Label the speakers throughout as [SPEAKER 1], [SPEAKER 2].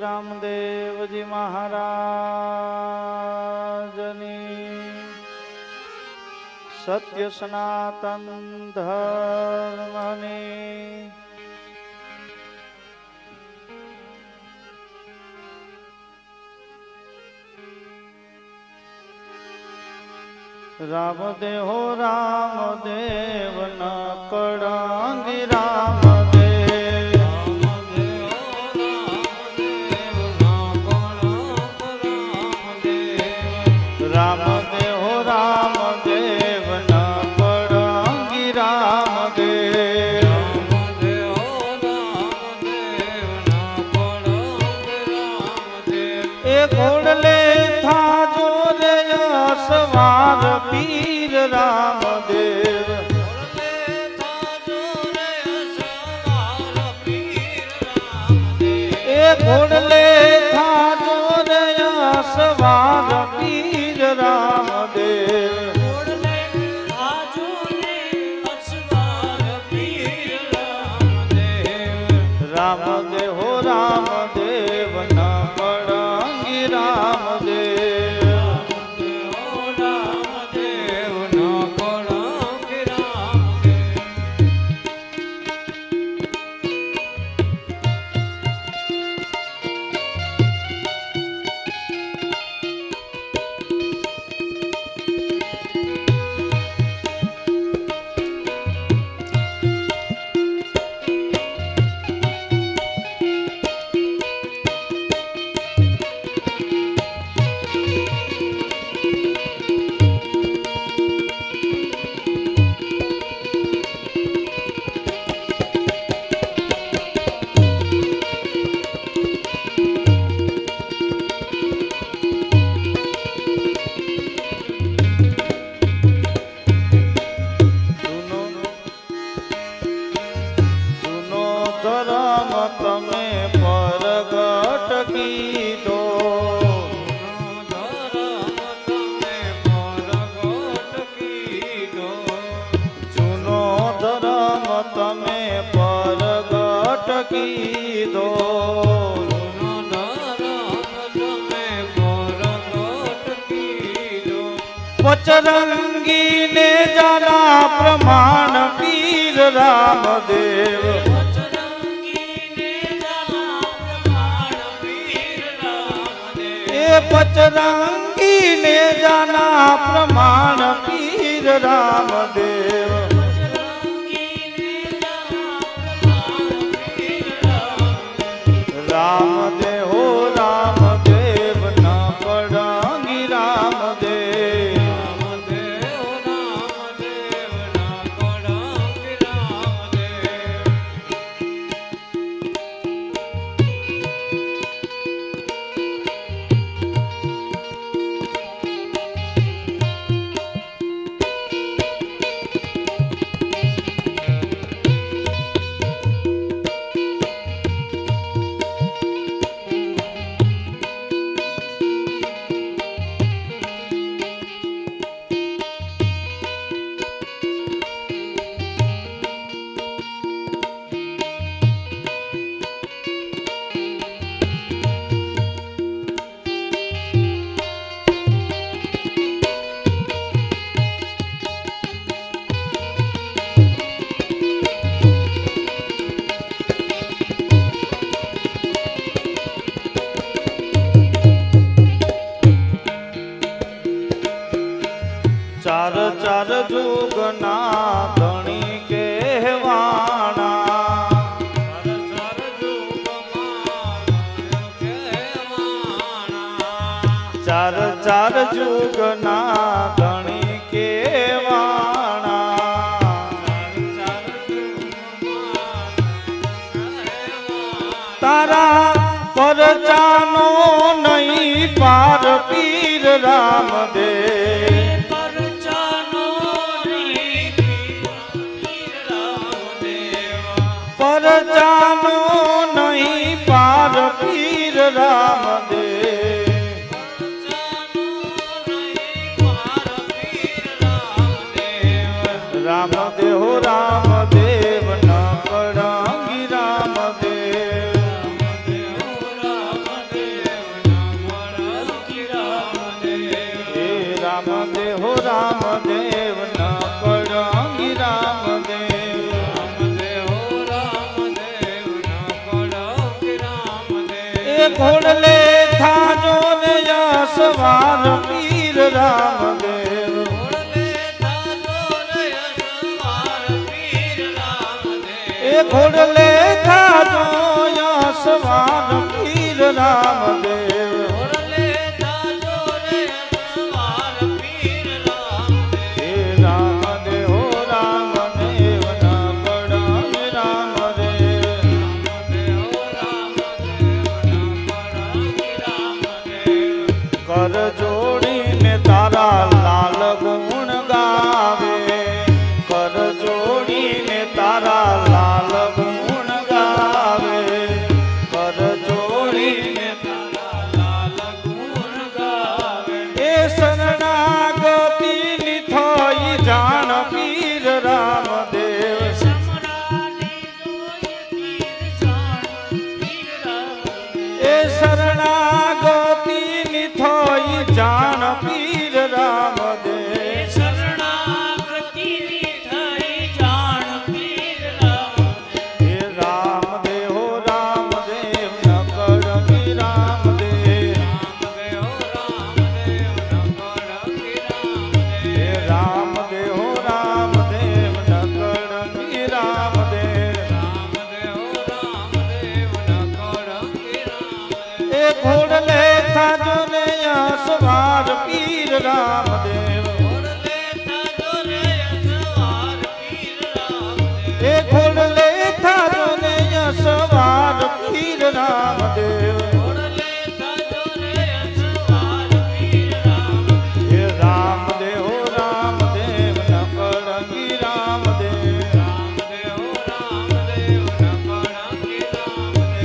[SPEAKER 1] રામદેવજી મહારાજની સત્ય સનાતન ધર્મની રામદેવ હો રામદેવ ન કળંગી રામદેવ રામદેવ હો રામદેવ ન કળંગી રામદેવ એ ઘોડલે થાજો રે સવાર પીર રામદેવ એ ઘોડલે થાજો રે સવાર પીર રામદેવ રામદેવ હો રામદેવ ન કળંગી રામદેવ તમે પરગટ કીધો જૂનો ધર્મ તમે પરગટ કીધો પચરંગી ને જાના પ્રમાણ પીર રામદેવ पचरंगी ने जाना प्रमाण पीर रामदेव रामदेव हो रामदेव न कळंगी रामदेव चार चार जुगना धणी कहवाना चार चार जुगना धणी कहवाना तारा परचानो नहीं पार पीर रामदेव परचानो नहीं पार पीर रामदेव रामदेव हो रामदेव न कळंगी रामदेव ઘોડલે થાજો ને યશવાર પીર રામદેવ એ ઘોડલે થાજો યશવાર પીર રામદેવ કર જોડીને તારા લાલ ગુણ ગાવે કર જોડીને તારા લાલ ગુણ ગાવે કર જોડીને તારા લાલ ગુણ ગાવે એ શરણાગતિ ની થઈ જાણ પીર રામદેવ એ શરણાગતિ થઈ જાણ પીર રામદેવ
[SPEAKER 2] શરણાગતિ થઈ જાણ પીર રામદેવ
[SPEAKER 1] હે રામદેવ હો રામદેવ નકળંગી રામદેવ હે રામદેવ હો રામદેવ નકળંગી રામદેવ એ ઘોડલે થાજો ને યશવાર પીર રામદેવ એ ઘોડલે થાજો ને યશવાર પીર રામદેવ હે રામદેવ હો રામદેવ નકળંગી રામદેવ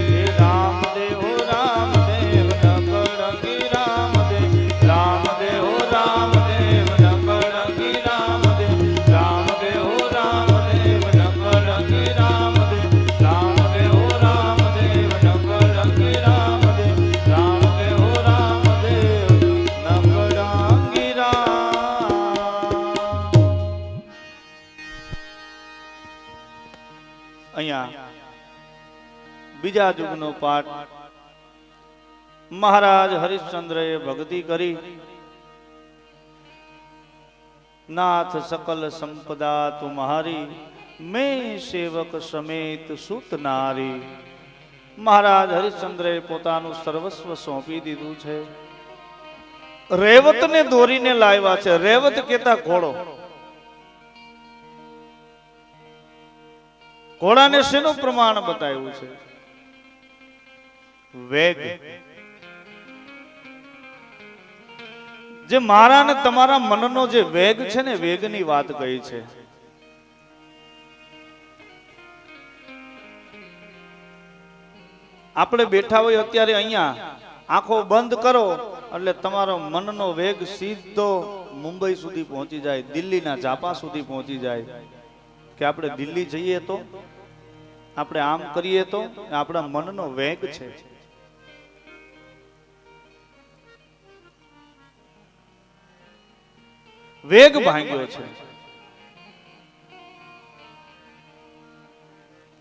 [SPEAKER 1] હે રામદેવ હો રામદેવ નકળંગી રામદેવ રામદેવ હો રામદેવ નકળંગી રામદેવ રામદેવ હો રામદેવ નકળંગી રામદેવ રામદેવ હો રામદેવ નકળંગી રામદેવ રામદેવ હો રામદેવ નકળંગી અહીંયા બીજા યુગનો પાઠ મહારાજ હરિશ્ચંદ્રએ ભક્તિ કરી નાથ સકલ સંપદા તુમ્હારી મેં સેવક સમેત સુત નારી મહારાજ હરિશ્ચંદ્રએ પોતાનું સર્વસ્વ સોંપી દીધું છે રેવતને દોરીને લાવ્યા છે રેવત કેતા ઘોડો ઘોડાને શેનું પ્રમાણ બતાવ્યું છે વેગ જે મારા ને તમારા મનનો જે વેગ છે ને વેગની વાત કહી છે આપણે બેઠા હોય અત્યારે અહીંયા આંખો બંધ કરો એટલે તમારો મનનો વેગ સીધો મુંબઈ સુધી પહોંચી જાય દિલ્હીના જાપા સુધી પહોંચી જાય કે આપણે દિલ્હી જઈએ તો આપણે આમ કરીએ તો આપણા મનનો વેગ છે વેગ ભાંગ્યો છે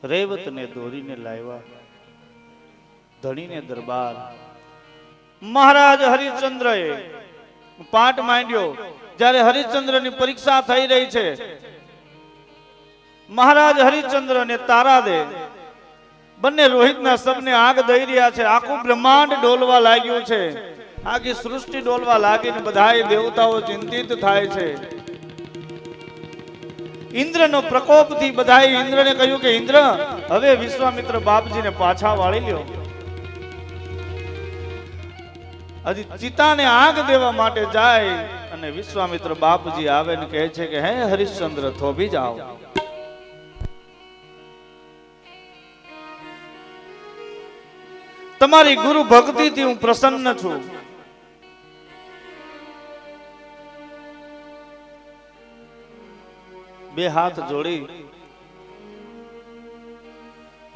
[SPEAKER 1] રેવતને દોરીને લાવ્યા ધણીને દરબાર મહારાજ હરિશ્ચંદ્રએ પાઠ માંડ્યો જ્યારે હરિશ્ચંદ્રની પરીક્ષા થઈ રહી છે મહારાજ હરિશ્ચંદ્ર ને તારાદે બંને રોહિતના સબને આગ દઈ રહ્યા છે આખું બ્રહ્માંડ ડોલવા લાગ્યું છે આખી સૃષ્ટિ ડોલવા લાગીને બધાય દેવતાઓ ચિંતિત થાય છે ઇન્દ્રનો પ્રકોપથી બધાએ ઇન્દ્રને કહ્યું કે ઇન્દ્ર હવે વિશ્વામિત્ર બાપજીને પાછા વાળી લ્યો હજી ચિતાને આગ દેવા માટે જાય અને વિશ્વામિત્ર બાપજી આવે ને કહે છે કે હે હરિશ્ચંદ્ર થોભી જાઓ તમારી ગુરુ ભક્તિથી હું પ્રસન્ન છું બે હાથ જોડી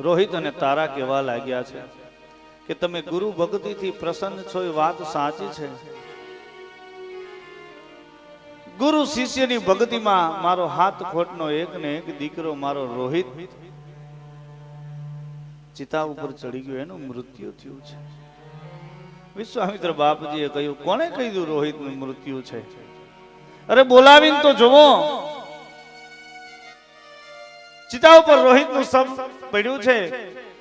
[SPEAKER 1] રોહિત અને તારા કહેવા લાગ્યા છે કે તમે ગુરુ ભક્તિથી પ્રસન્ન છો એ વાત સાચી છે ગુરુ શિષ્યની ભક્તિમાં મારો હાથ ખોટનો એક ને એક દીકરો મારો રોહિત ચિતા ઉપર ચડી ગયો એનું મૃત્યુ થયું છે વિશ્વામિત્ર બાપજીએ કહ્યું, કોણે કહ્યું રોહિતનું મૃત્યુ છે? અરે બોલાવીને તો જોવો. ચિતા ઉપર રોહિતનું શબ પડ્યું છે.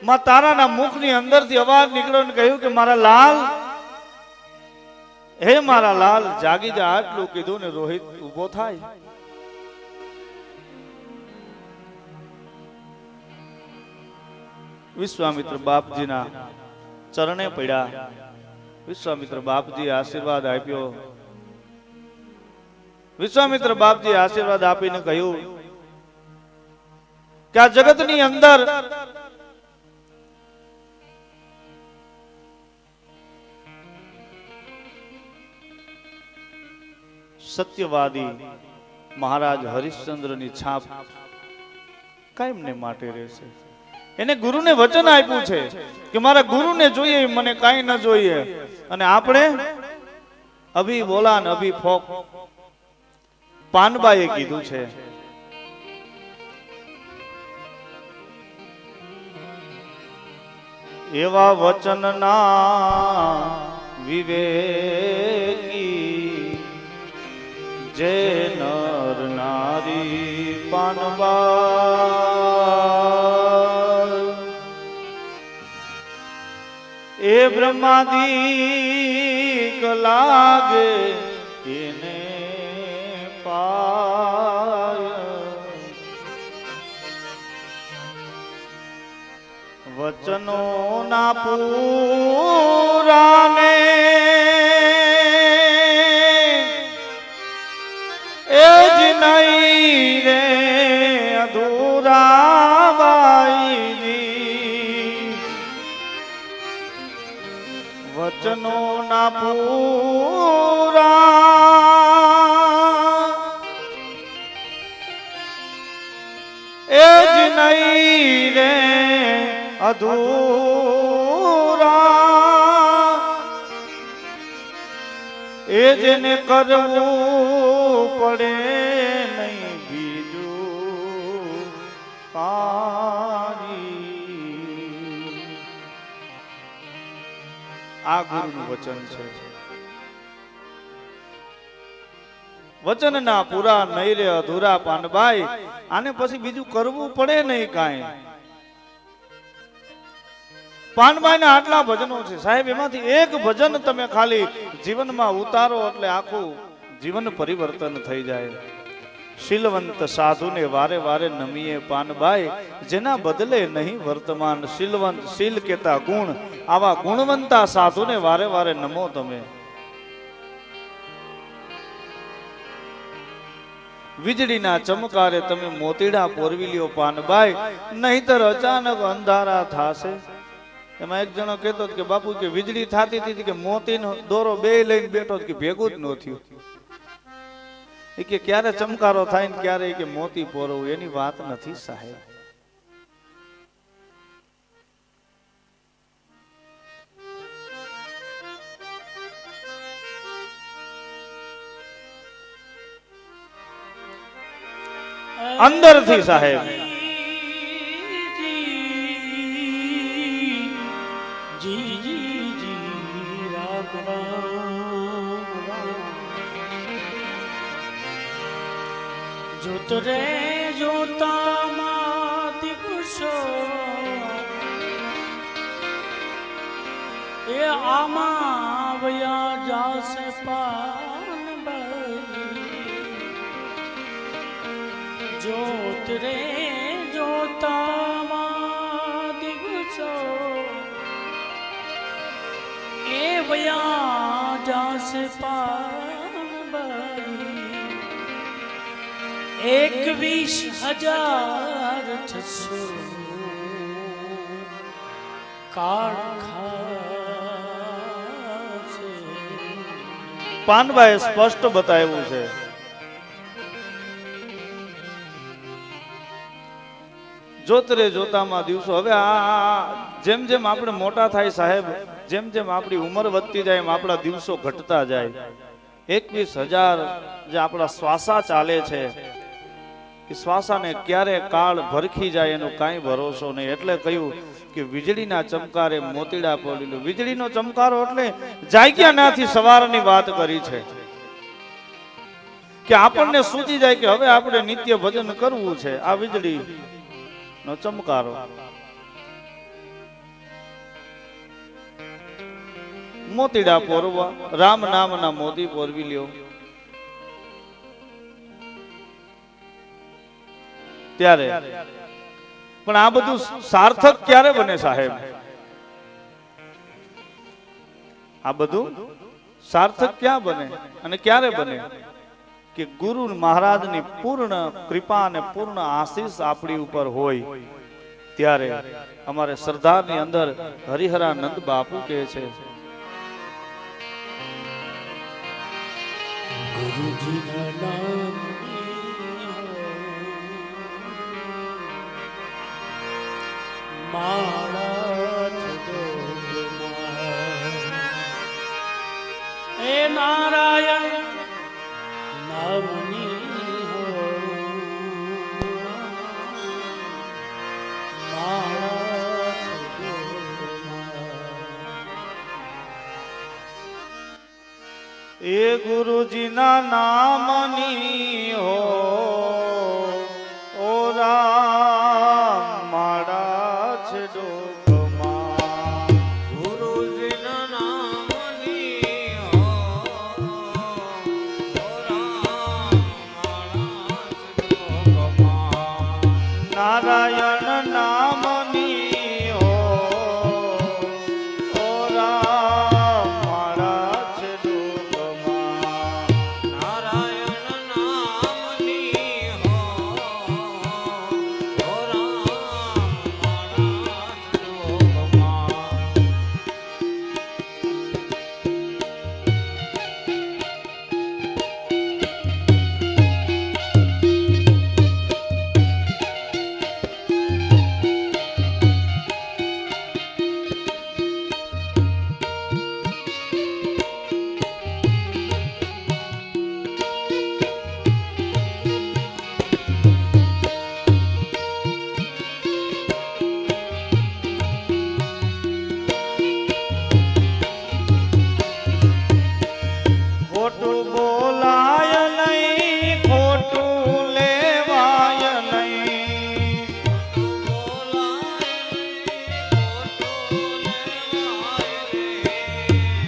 [SPEAKER 1] માં તારાના મુખની અંદરથી અવાજ નીકળ્યો ને કહ્યું કે મારા લાલ, હે મારા લાલ, જાગી જા. આટલું કીધું ને રોહિત ઊભો થાય. વિશ્વામિત્ર બાપજીના ચરણે પડ્યા. વિશ્વામિત્ર બાપજી આશીર્વાદ આપ્યો. વિશ્વામિત્ર બાપજી આશીર્વાદ આપીને કહ્યું કે આ જગતની અંદર સત્યવાદી મહારાજ હરિશ્ચંદ્રની છાપ કાયમને માટે રહેશે. એને ગુરુને વચન આપ્યું છે કે મારા ગુરુને જોઈએ, મને કાંઈ ન જોઈએ. અને આપણે અભી બોલા ને અભી ફોક, પાનબાઈએ કીધું છે. એવા વચનના વિવેકી જે નર નારી પાનબા, એ બ્રહ્માદિક લાગે એને પાય. વચનો ના પૂરાને એ જ નહીં રે અધૂરા બાઈજી. વચનો ના પૂરા એ જ નહીં રે અધૂરા. એ જેને કરવું પડે નહીં બીજું કાંઈ. આ ગુરુનું વચન છે. વચન ના પૂરા નહીં રે અધૂરા પાનબાઈ. આને પછી બીજું કરવું પડે નહીં કાંઈ. પાનબાઈના આટલા ભજનો છે સાહેબ. એમાંથી એક ભજન તમે ખાલી જીવનમાં ઉતારો એટલે આખું જીવન પરિવર્તન થઈ જાય. શીલવંત સાધુને વારે વારે નમીએ પાનબાઈ, જેના બદલે નહીં વર્તમાન. શીલવંત, શીલ કેતા ગુણ, આવા ગુણવંતા સાધુને વારે વારે નમો તમે. વીજળીના ચમકારે તમે મોતીડા પોરવી લ્યો પાનબાઈ, નહીતર અચાનક અંધારા થાશે. એમાં એક જણો કહેતો કે બાપુ કે વીજળી થતી હતી કે મોતીનો દોરો બે લઈને બેઠો કે ભેગું જ ન થયું. એ કે ક્યારે ચમકારો થાય ને ક્યારે કે મોતી પોરવું, એની વાત નથી સાહેબ. અંદરથી સાહેબ
[SPEAKER 2] જોત રે જોતામાં દિવસો એ આમાં વયા જાશે પાનબાઈ. જોત રે જોતામાં દિવસો એ વયા જાશે પાનબાઈ. 21,600 કાળખાશે.
[SPEAKER 1] પાનબાઈએ સ્પષ્ટ બતાવ્યું છે. જોતરે જોતામાં દિવસો. હવે આ જેમ જેમ આપણે મોટા થાય સાહેબ, જેમ જેમ આપણી ઉંમર વધતી જાય એમ આપણા દિવસો ઘટતા જાય. 21,000 જે આપણા શ્વાસા ચાલે છે કે શ્વાસાને ક્યારે કાળ ભરખી જાય એનો કાંઈ ભરોસો નહીં. એટલે કહ્યું કે વીજળીના ચમકારે મોતીડા પડી. વીજળીનો ચમકારો એટલે જાગ્યા નાથી સવારની વાત કરી છે કે આપણને સૂચી જાય કે હવે આપણે નિત્ય ભજન કરવું છે. આ વીજળી નો ચમકારો મોતીડા પોરવા, રામ નામના મોતી પોરવી લ્યો. ત્યારે પણ આ બધું સાર્થક ક્યારે બને સાહેબ? આ બધું સાર્થક ક્યાં બને અને ક્યારે બને? કે ગુરુ મહારાજની પૂર્ણ કૃપા અને પૂર્ણ આશીષ આપણી ઉપર હોય ત્યારે. અમારે સરદારની અંદર હરિહરાનંદ બાપુ કહે છે,
[SPEAKER 2] ગુરુજીના નામની માળા એ નારાયણ નામની
[SPEAKER 1] એ ગુરુજીના નામની હો ઓ રામ માડા છે ડોકમાં.
[SPEAKER 2] ગુરુજીના નામની હો રામ માળા
[SPEAKER 1] નારાયણ નામની હો ઓ રામ માડા છે ડોકમાં.
[SPEAKER 2] નારાયણ નામની હો રામ માળા
[SPEAKER 1] ખોટું બોલાય નહીં, ખોટું લેવાય નહીં.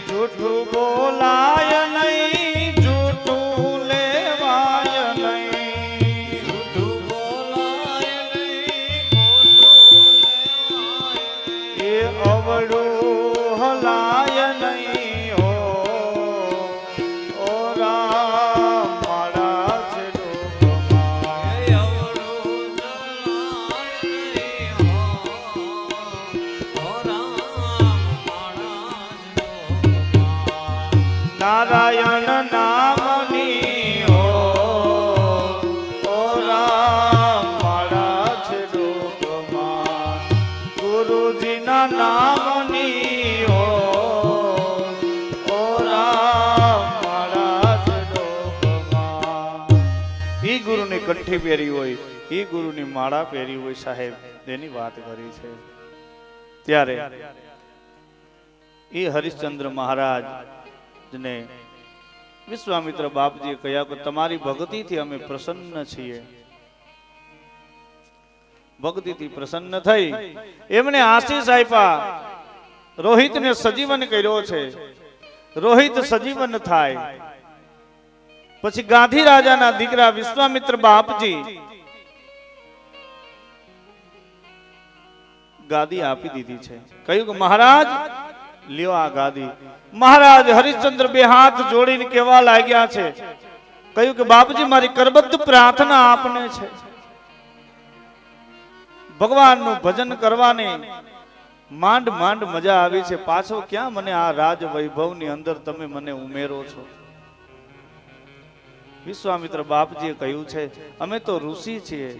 [SPEAKER 1] જૂઠું બોલાય નહીં, જૂઠું લેવાય નહીં. એ અવળું હલાય નહીં હો ઓ રામ માડા છે ડોકમાં. નારાયણ નામની હો ઓ રામ માડા છે ડોકમાં. ગુરુજીના નામની હો ઓ રામ માડા છે ડોકમાં. ઈ ગુરુની કંઠી પહેરી હોય, ઈ ગુરુની માળા પહેરી હોય સાહેબ, તેની વાત કરી છે. ત્યારે ઈ હરિશ્ચંદ્ર મહારાજ ને વિશ્વામિત્ર બાપજીએ કહ્યા કે તમારી ભક્તિથી અમે પ્રસન્ન છીએ. ભક્તિથી પ્રસન્ન થઈ એમણે આશીષ આપ્યા. રોહિતને સજીવન કર્યો છે. રોહિત સજીવન થાય પછી ગાંધી રાજાના દીકરા વિશ્વામિત્ર બાપજી ગાદી આપી દીધી છે. કહ્યું કે મહારાજ લ્યો આ ગાદી. મહારાજ હરિશ્ચંદ્ર બે હાથ જોડીને કહેવા લાગ્યા છે, કહ્યું કે બાપજી મારી કરબદ્ધ પ્રાર્થના આપને છે. ભગવાનનું ભજન કરવાની માંડ માંડ મજા આવી છે. પાછો ક્યાં મને આ રાજ વૈભવની અંદર તમે મને ઉમેરો છો? વિશ્વામિત્ર બાપજીએ કહ્યું છે અમે તો ઋષિ છીએ,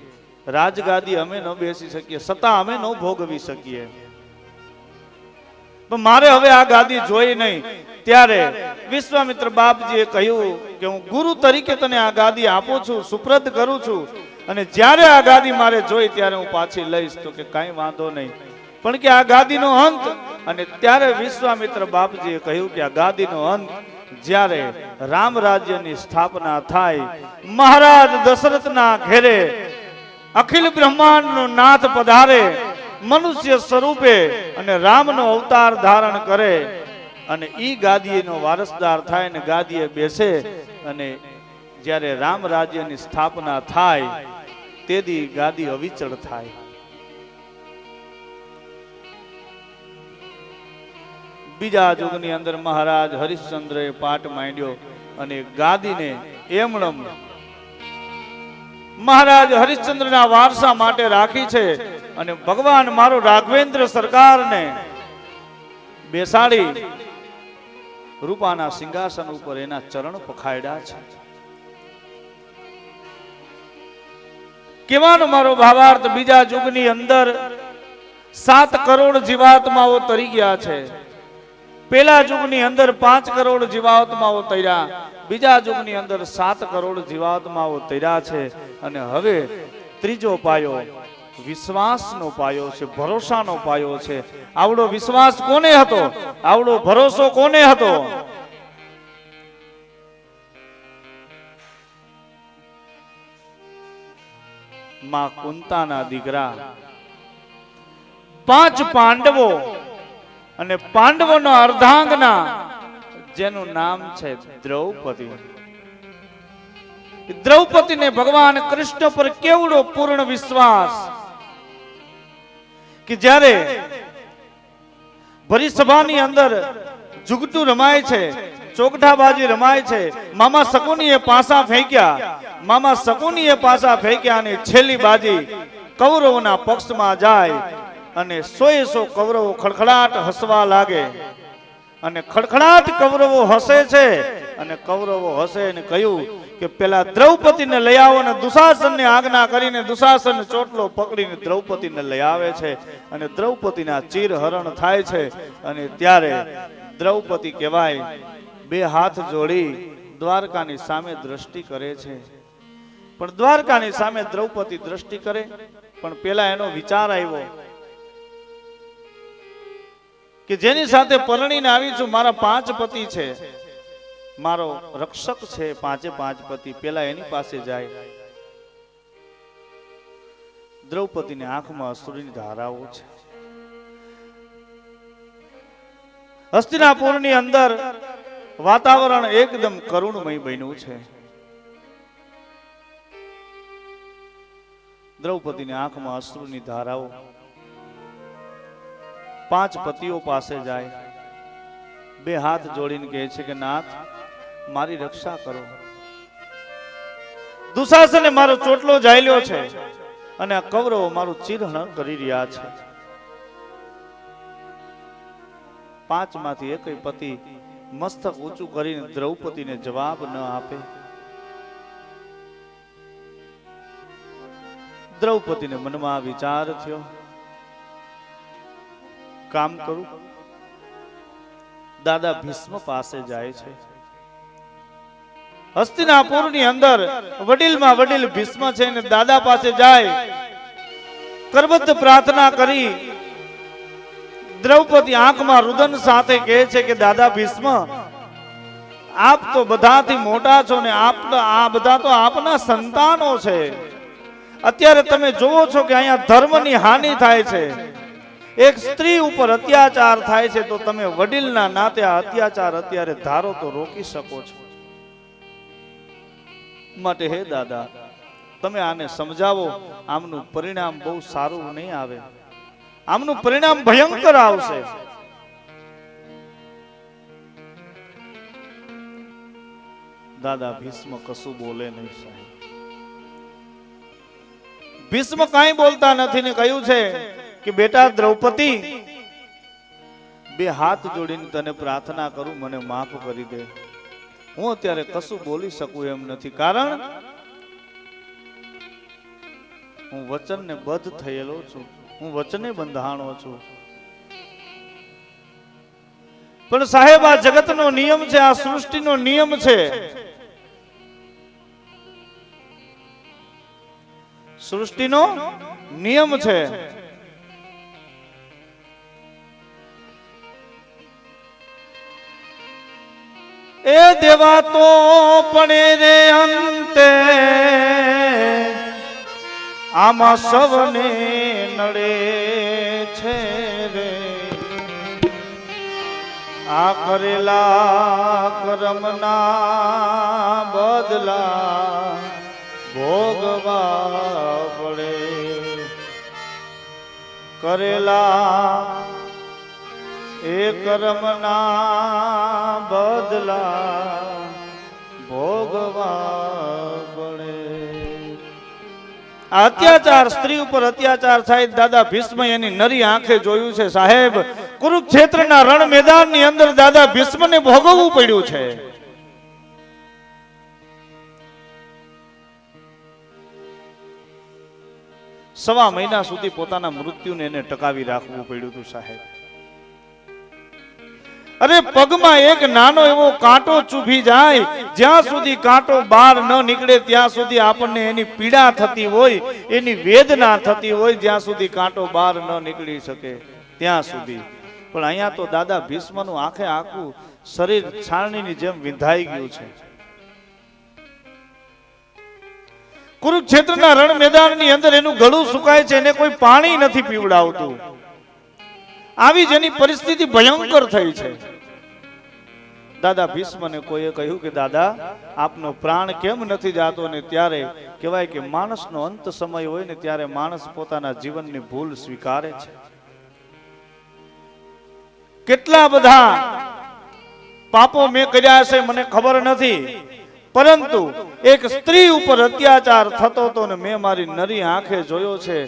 [SPEAKER 1] રાજગાદી અમે ન બેસી શકીએ, સત્તા અમે ન ભોગવી શકીએ. પણ મારે હવે આ ગાદી જોઈ નહીં. ત્યારે વિશ્વામિત્ર બાપજીએ કહ્યું કે હું ગુરુ તરીકે તને આ ગાદી આપું છું, સુપ્રત કરું છું. અને જ્યારે આ ગાદી મારે જોઈ ત્યારે હું પાછી લઈશ. તો કે કાંઈ વાંધો નહીં, પણ કે આ ગાદીનો અંત. અને ત્યારે વિશ્વામિત્ર બાપજીએ કહ્યું કે આ ગાદીનો અંત જ્યારે રામ રાજ્યની સ્થાપના થાય, મહારાજ દશરથના ઘેરે અખિલ બ્રહ્માંડનો નાથ પધારે મનુષ્ય સ્વરૂપે અને રામનો અવતાર ધારણ કરે અને ઈ ગાદીનો વારસદાર થાય ને ગાદીએ બેસે. અને જ્યારે રામ રાજ્યની સ્થાપના થાય તેથી ગાદી અવિચળ થાય. બીજા યુગની અંદર મહારાજ હરિશ્ચંદ્રએ પાટ માંડ્યો અને ગાદીને એમણમ મહારાજ હરિશ્ચંદ્રના વારસા માટે રાખી છે. અને ભગવાન મારો રાઘવેન્દ્ર સરકારને બેસાડી રૂપાના સિંહાસન ઉપર એના ચરણ પખાડ્યા છે. કેવાનો મારો ભાવાર્થ, બીજા યુગની અંદર 7 કરોડ જીવાત્માઓ તરી ગયા છે. પેલા યુગની અંદર 5 કરોડ જીવાત્માઓ તર્યા, બીજા યુગની અંદર 7 કરોડ જીવાત્માઓ તર્યા છે. અને હવે ત્રીજો પાયો વિશ્વાસનો પાયો છે, ભરોસાનો પાયો છે. આવડો વિશ્વાસ કોને હતો? આવડો ભરોસો કોને હતો? માં કુંતાના દીકરા 5 પાંડવો અને પાંડવોનો અર્ધાંગના જેનું નામ છે દ્રૌપદી. દ્રૌપદીને ભગવાન કૃષ્ણ પર કેવડો પૂર્ણ વિશ્વાસ કે જ્યારે ભરી સભાની અંદર જુગટુ રમાય છે, ચોકઠાબાજી રમાય છે, મામા શકુનીએ પાસા ફેંક્યા, મામા શકુનીએ પાસા ફેંક્યા અને છેલ્લી બાજી કૌરવોના પક્ષમાં જાય અને 100 કૌરવો ખડખડાટ હસવા લાગે. અને ખડખડાટ કૌરવો હસે છે. અને કૌરવો હસે અને કહ્યું કે પેલા દ્રૌપદીને લઈ આવો. અને દુશાસનને આજ્ઞા કરીને દુશાસન ચોટલો પકડીને દ્રૌપદીને લઈ આવે છે. અને દ્રૌપદીના ચીરહરણ થાય છે. અને ત્યારે દ્રૌપદી કહેવાય 2 હાથ જોડી દ્વારકાની સામે દ્રષ્ટિ કરે છે. પણ દ્વારકાની સામે દ્રૌપદી દ્રષ્ટિ કરે, પણ પેલા એનો વિચાર આવ્યો કે જેની સાથે પરણીને આવી છું, મારા 5 પતિ છે, મારો રક્ષક છે, 5 પતિ, પેલા એની પાસે જાય. દ્રૌપદીની આંખમાં અશ્રુની ધારાઓ છે. હસ્તિનાપુરની અંદર વાતાવરણ એકદમ કરુણમય બન્યું છે. દ્રૌપદીની આંખમાં અશ્રુની ધારાઓ. 5 પતિઓ પાસે જાય, 2 હાથ જોડીને કહે છે કે નાથ મારી રક્ષા કરો. દુશાસને મારો ચોટલો જાયલ્યો છે અને આ કૌરવો મારું ચીરહરણ કરી રહ્યા છે. 5 માંથી એકય પતિ મસ્તક ઊંચું કરીને દ્રૌપદીને જવાબ ન આપે. દ્રૌપદીને મનમાં વિચાર થયો, કામ કરું. દાદા ભીષ્મ પાસે જાય છે. હસ્તિનાપુરની અંદર વડીલમાં વડીલ ભીષ્મ છે ને દાદા પાસે જાય, કરબદ્ધ પ્રાર્થના કરી. દ્રૌપદી આંખમાં રુદન સાથે કહે છે કે દાદા ભીષ્મ, આપ તો બધાથી મોટા છો ને આ બધા તો આપના સંતાનો છે. અત્યારે તમે જોવો છો કે અહીંયા ધર્મની હાનિ થાય છે, એક સ્ત્રી ઉપર અત્યાચાર થાય છે, તો તમે વડીલના નાતે આ અત્યાચાર અત્યારે ધારો તો રોકી શકો છો. માટે હે દાદા, તમે આને સમજાવો. આમનું પરિણામ બહુ સારું નહીં આવે, આમનું પરિણામ ભયંકર આવશે. દાદા ભીષ્મ કશું બોલે નહીં સાહેબ. ભીષ્મ કાંઈ બોલતા નથી ને કહ્યું છે કે બેટા દ્રૌપદી, 2 હાથ જોડીને તને પ્રાર્થના કરું, મને માફ કરી દે. હું અત્યારે કશું બોલી શકું એમ નથી, કારણ હું વચનને બદ્ધ થયેલો છું, હું વચને બંધાણો છું. પણ સાહેબ આ જગતનો નિયમ છે, આ સૃષ્ટિનો નિયમ છે. સૃષ્ટિનો નિયમ છે. એ દેવા તો પડે રે અંતે આમાં સૌને નડે છે રે. આ કરેલા કર્મના બદલા ભોગવા પડે. કરેલા એ કર્મના બદલા ભોગવા પડે. અત્યાચાર, સ્ત્રી ઉપર અત્યાચાર થાય, દાદા ભીષ્મ એની નરી આંખે જોયું છે સાહેબ. કુરુક્ષેત્રના રણ મેદાનની અંદર દાદા ભીષ્મને ભોગવવું પડ્યું છે. સવા મહિના સુધી પોતાના મૃત્યુને એને ટકાવી રાખવું પડ્યું હતું સાહેબ. અરે પગમાં એક નાનો એવો કાંટો ચૂભી જાય, જ્યાં સુધી કાંટો બહાર ન નીકળે ત્યાં સુધી આપણને એની પીડા થતી હોય, એની વેદના થતી હોય, જ્યાં સુધી કાંટો બહાર ન નીકળી શકે ત્યાં સુધી. પણ અહીંયા તો દાદા ભીષ્મનું આખે આખું શરીર છાણણીની જેમ વિંધાઈ ગયું છે. કુરુક્ષેત્રના રણ મેદાનની અંદર એનું ગળું સુકાય છે, એને કોઈ પાણી નથી પીવડાવતું. આવી જ એની પરિસ્થિતિ ભયંકર થઈ છે. દાદા ભીષ્મને કોઈએ કહ્યું કે દાદા આપનો પ્રાણ કેમ નથી જાતો? ને ત્યારે કહેવાય કે માણસનો અંત સમય હોય ને ત્યારે માણસ પોતાના જીવનની ભૂલ સ્વીકારે છે. કેટલા બધા પાપો મેં કર્યા છે મને ખબર નથી, પરંતુ એક સ્ત્રી ઉપર અત્યાચાર થતો હતો ને મેં મારી નરી આંખે જોયો છે.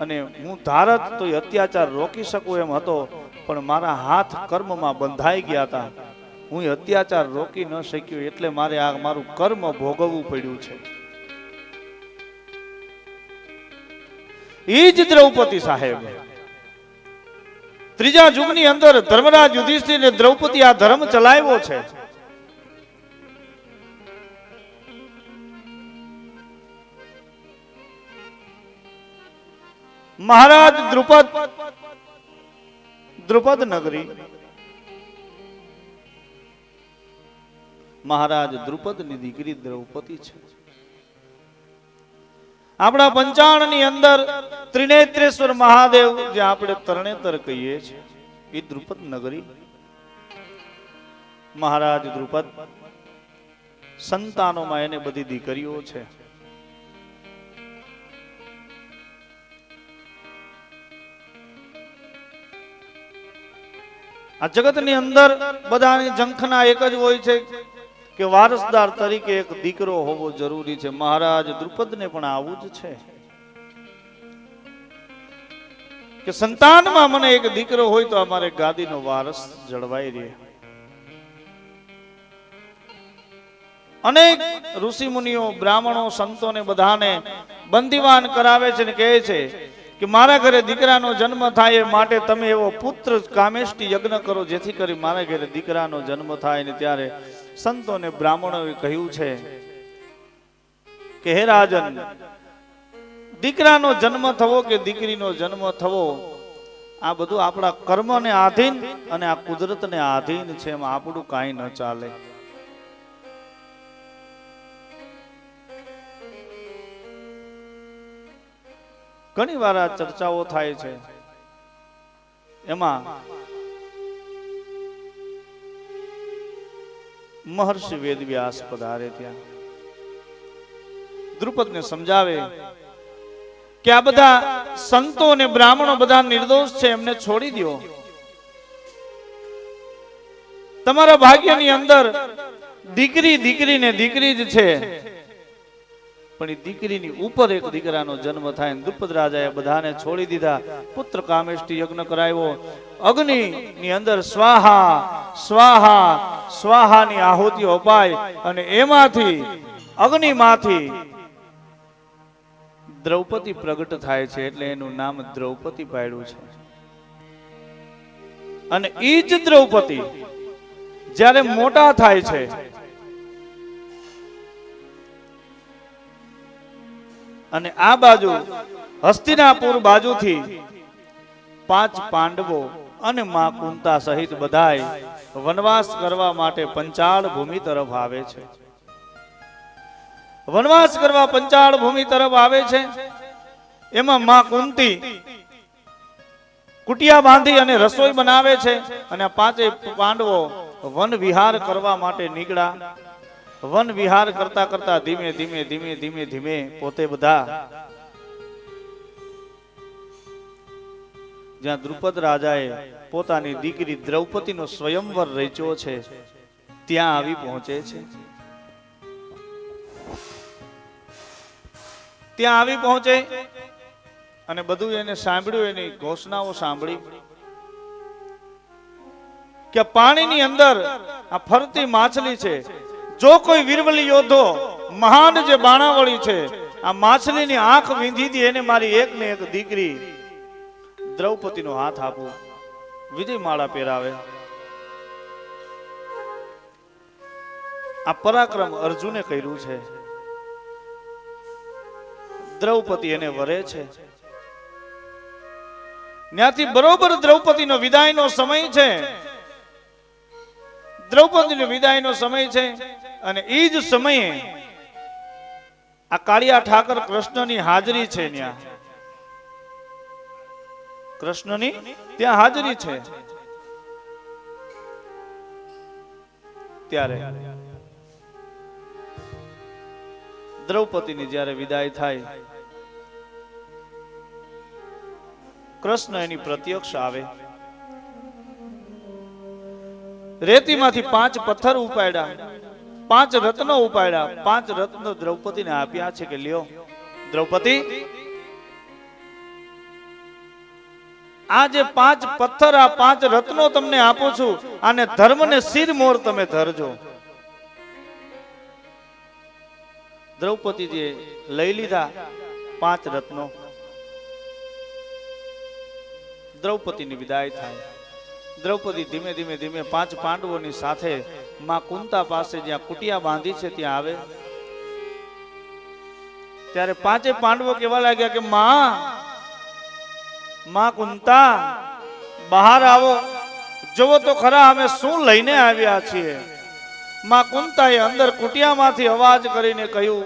[SPEAKER 1] અને હું ધારત તો અત્યાચાર રોકી શકું એમ હતો, પણ મારા હાથ કર્મમાં બંધાઈ ગયા હતા. હું અત્યાચાર રોકી ન શક્યો, એટલે મારે આ મારું કર્મ ભોગવવું પડ્યું છે. એ જ દ્રૌપદી સાહેબ, ત્રીજા યુગની અંદર ધર્મરાજ યુધિષ્ઠિર ને દ્રૌપદી આ ધર્મ ચલાવ્યો છે. મહારાજ દ્રુપદ નગરી, મહારાજ દ્રુપદની દીકરી દ્રૌપદી છે. આપણા પંચાણની અંદર ત્રિનેત્રેશ્વર મહાદેવ જે આપણે તરણેતર કહીએ છીએ, એ દ્રુપદ નગરી. મહારાજ દ્રુપદ સંતાનોમાં એને બધી દીકરીઓ છે. આ જગતની અંદર બધાની ઝંખના એક જ હોય છે કે વારસદાર તરીકે એક દીકરો હોવો જરૂરી છે. મહારાજ દ્રુપદને પણ આવું જ છે કે સંતાનમાં મને એક દીકરો હોય તો અમારે ગાદીનો વારસ જળવાઈ રહે. અનેક ઋષિ મુનિઓ, બ્રાહ્મણો, સંતોને બધાને બંદીવાન કરાવે છે ને કહે છે કે મારા ઘરે દીકરાનો જન્મ થાય એ માટે તમે એવો પુત્ર કામેષ્ટી યજ્ઞ કરો જેથી કરી મારા ઘરે દીકરાનો જન્મ થાય. ને ત્યારે સંતોને બ્રાહ્મણોએ કહ્યું છે કે હે રાજન, દીકરાનો જન્મ થવો કે દીકરીનો જન્મ થવો આ બધું આપણા કર્મને આધીન અને આ કુદરતને આધીન છે, એમાં આપણું કાંઈ ન ચાલે. ઘણી વાર આ ચર્ચાઓ થાય છે, એમાં મહર્ષિ વેદવ્યાસ પધારે ત્યાં દ્રુપદને સમજાવે કે આ બધા સંતો અને બ્રાહ્મણો બધા નિર્દોષ છે, એમને છોડી દો. તમારા ભાગ્યની અંદર દીકરી ને દીકરી જ છે, પણ એ દીકરીની ઉપર એક દીકરાનો જન્મ થાય. દ્રુપદ રાજાએ બધાને છોડી દીધા. પુત્ર કામેષ્ટી યજ્ઞ કરાવ્યો. અગ્નિ ની અંદર સ્વાહા સ્વાહા સ્વાહાની આહુતિઓ અપાય અને એમાંથી અગ્નિમાંથી દ્રૌપદી પ્રગટ થાય છે, એટલે એનું નામ દ્રૌપદી પાડ્યું છે. અને ઈ જ દ્રૌપદી જ્યારે મોટા થાય છે અને આ બાજુ હસ્તિનાપુર બાજુથી 5 પાંડવો અને માં કુંતા સહિત બધાય વનવાસ કરવા માટે પંચાળ ભૂમિ તરફ આવે છે. વનવાસ કરવા પંચાળ ભૂમિ તરફ આવે છે. એમાં માં કુંતી કુટિયા બાંધી અને રસોઈ બનાવે છે અને 5 પાંડવો વન વિહાર કરવા માટે નીકળ્યા. વન વિહાર કરતા કરતા ધીમે ધીમે ધીમે ધીમે ધીમે પોતે બધા જ્યાં દ્રુપદ રાજાએ પોતાની દીકરી દ્રૌપદીનો સ્વયંવર રચ્યો છે ત્યાં આવી પહોંચે છે. ત્યાં આવી પહોંચે અને બધું એને સાંભળ્યું, એની ઘોષણાઓ સાંભળી કે પાણીની અંદર આ ફરતી માછલી છે. જો કોઈ વીરવલી યોદ્ધો મહાન જે બાણાવળી છે આ માછલીની આંખ વીંધી દી એને મારી એક ને એક દીકરી દ્રૌપદીનો હાથ આપું, વિજય માળા પહેરાવે. આ પરાક્રમ અર્જુને કર્યું છે. દ્રૌપદી એને વરે છે. ત્યાંથી બરોબર દ્રૌપદીનો વિદાયનો સમય છે. દ્રૌપદીનો વિદાયનો સમય છે અને એ જ સમયે આ કાળિયા ઠાકર કૃષ્ણની હાજરી છે. ત્યાં કૃષ્ણની ત્યાં હાજરી છે. ત્યારે દ્રૌપદીની જ્યારે વિદાય થાય, કૃષ્ણ એની પ્રત્યક્ષ આવે. રેતીમાંથી 5 પથ્થર ઉપાડ્યા, 5 રત્નો ઉપાડ્યા. 5 રત્નો દ્રૌપદીને આપ્યા છે કે લ્યો દ્રૌપદી, આ જે 5 પથ્થર, આ 5 રત્નો તમને આપું છું, આને ધર્મને શિરમોર તમે ધરજો. દ્રૌપદીજીએ લઈ લીધા 5 રત્નો. દ્રૌપદીની વિદાય થાય. દ્રૌપદી ધીમે ધીમે ધીમે 5 પાંડવોની સાથે માં કુંતા પાસે જ્યાં કુટિયા બાંધી છે ત્યાં આવે. ત્યારે 5 પાંડવો કહેવા લાગ્યા કે માં કુંતા, બહાર આવો, જોવો તો ખરા અમે શું લઈને આવ્યા છીએ. માં કુંતાએ અંદર કુટિયામાંથી અવાજ કરીને કહ્યું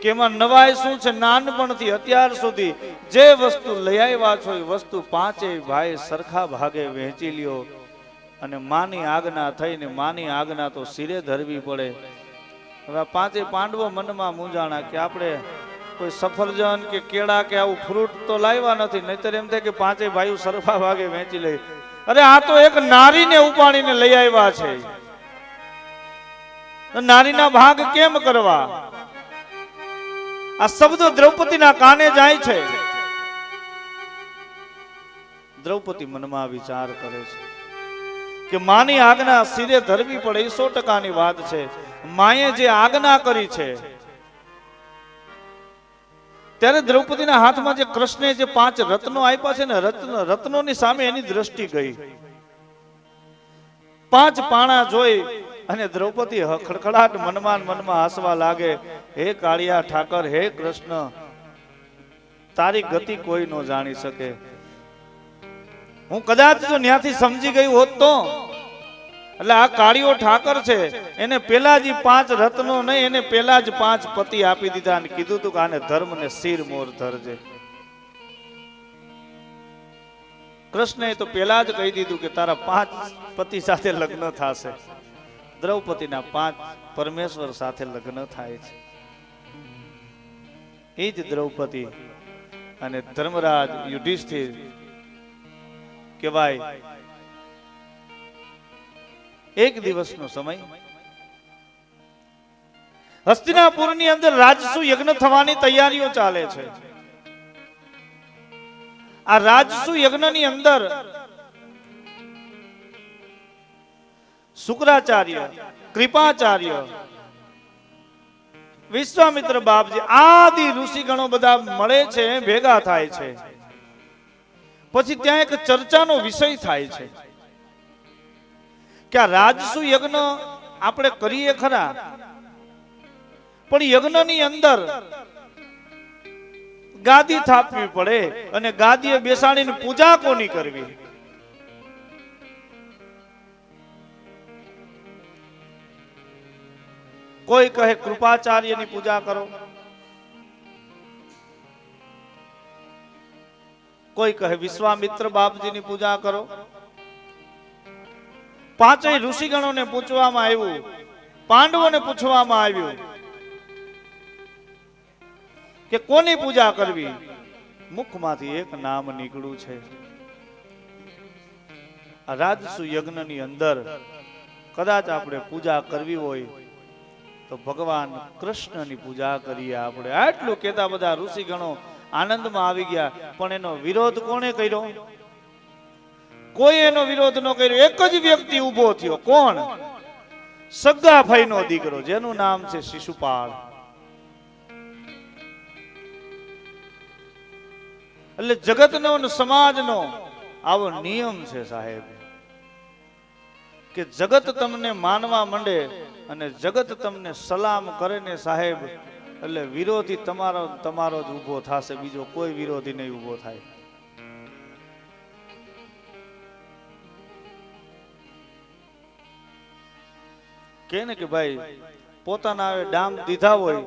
[SPEAKER 1] કે એમાં નવાઈ શું છે? નાનપણથી અત્યાર સુધી જે વસ્તુ લઈ આવ્યા છો એ વસ્તુ 5 ભાઈ સરખા ભાગે વહેંચી લ્યો. અને માની આજ્ઞા થઈને, માની આજ્ઞા તો શિરે ધરવી પડે. હવે 5 પાંડવો મનમાં મૂંઝાણા કે આપણે કોઈ સફરજન કે કેળા કે આવું ફ્રૂટ તો લાવ્યા નથી, નહીતર એમ થાય કે 5 ભાઈઓ સરખા ભાગે વહેંચી લે. અરે આ તો એક નારીને ઉપાડીને લઈ આવ્યા છે. નારીના ભાગ કેમ કરવા? આ શબ્દો દ્રૌપદીના કાને જાય છે. દ્રૌપદી મનમાં વિચાર કરે છે કે માની આજ્ઞા શિરે ધરવી પડે, એ 100%ની વાત છે. માએ જે આજ્ઞા કરી છે, ત્યારે દ્રૌપદીના હાથમાં જે કૃષ્ણે જે 5 રત્નો આપ્યા છે ને, રત્નોની સામે એની દ્રષ્ટિ ગઈ. 5 પાણા જોઈ અને દ્રૌપદી ખડખડાટ મનમાં હસવા લાગે. હે કાળિયા ઠાકર, હે કૃષ્ણ, તારી ગતિ કોઈ ન જાણી શકે. હું કદાચ જો ત્યાંથી સમજી ગઈ હોત તો, એટલે આ કાળિયો ઠાકર છે એને પેલા જ 5 રત્નો નહીં, એને પેલા જ 5 પતિ આપી દીધા અને કીધું તું કે આને ધર્મને શિર મોર ધરજે. કૃષ્ણએ તો પેલા જ કહી દીધું કે તારા 5 પતિ સાથે લગ્ન થશે. દ્રૌપદીના 5 પરમેશ્વર સાથે લગ્ન થાય છે. એ જ દ્રૌપદી અને ધર્મરાજ યુધિષ્ઠિર કહેવાય. એક દિવસનો સમય, હસ્તિનાપુરની અંદર રાજસુ યજ્ઞ થવાની તૈયારીઓ ચાલે છે. આ રાજસુ યજ્ઞની અંદર શુક્રાચાર્ય, કૃપાચાર્ય, વિશ્વામિત્ર બાપજી આદિ ઋષિગણો બધા મળે છે, ભેગા થાય છે. પછી ત્યાં એક ચર્ચાનો વિષય થાય છે કે આ રાજસુ યજ્ઞ આપણે કરીએ ખરા, પણ યજ્ઞની અંદર ગાદી થાપવી પડે અને ગાદીએ બેસાડીને પૂજા કોની કરવી? કોઈ કહે કૃપાચાર્યની પૂજા કરો, કોઈ કહે વિશ્વામિત્ર બાપજીની પૂજા કરો. પાંચેય ઋષિગણોને પૂછવામાં આવ્યું, પાંડવોને પૂછવામાં આવ્યું કે કોની પૂજા કરવી? મુખમાંથી એક નામ નીકળ્યું છે. આ રાજસુ યજ્ઞની અંદર કદાચ આપણે પૂજા કરવી હોય તો ભગવાન કૃષ્ણની પૂજા કરીએ આપણે. આટલું કહેતા બધા ઋષિગણો આનંદમાં આવી ગયા. પણ એનો વિરોધ કોણે કર્યો? કોઈ એનો વિરોધ ન કર્યો. એક જ વ્યક્તિ ઊભો થયો. કોણ? સગા ભાઈનો દીકરો, જેનું નામ છે શિશુપાળ. એટલે જગતનો અને સમાજનો આવો નિયમ છે સાહેબ, કે જગત તમને માનવા માંડે અને જગત તમને સલામ કરે ને સાહેબ, એટલે વિરોધી તમારો જ ઊભો થશે, બીજો કોઈ વિરોધી નહીં ઊભો થાય. કે ને કે ભાઈ પોતાના હવે ડામ દીધા હોય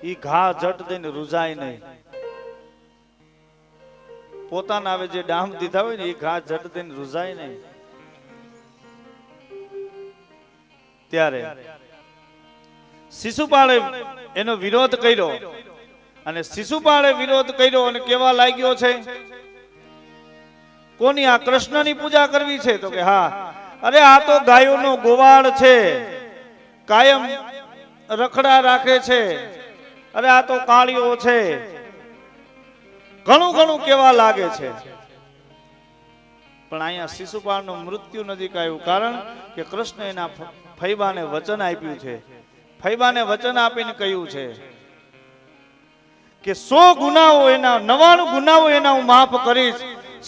[SPEAKER 1] ઈ ઘા જટ દઈને રૂજાય નહીં. પોતાના હવે જે ડામ દીધા હોય ને એ ઘા જટ દઈને રૂજાય નહીં. ત્યારે શિશુપાળે એનો વિરોધ કર્યો અને શિશુપાળે વિરોધ કર્યો અને કેવા લાગ્યો છે? કોની? આ કૃષ્ણની પૂજા કરવી છે? તો કે હા. અરે આ તો ગાયોનો ગોવાળ છે, કાયમ રખડા રાખે છે. અરે આ તો કાળીઓ છે. ઘણું ઘણું કેવા લાગે છે. પણ અહીંયા શિશુપાળનું મૃત્યુ નજીક આવ્યું. કારણ કે કૃષ્ણ એના ફૈબાને વચન આપ્યું છે. ફૈબાને વચન આપીને કહ્યું છે કે 100 ગુનાઓ એના, 99 ગુનાઓ એના હું માફ કરીશ,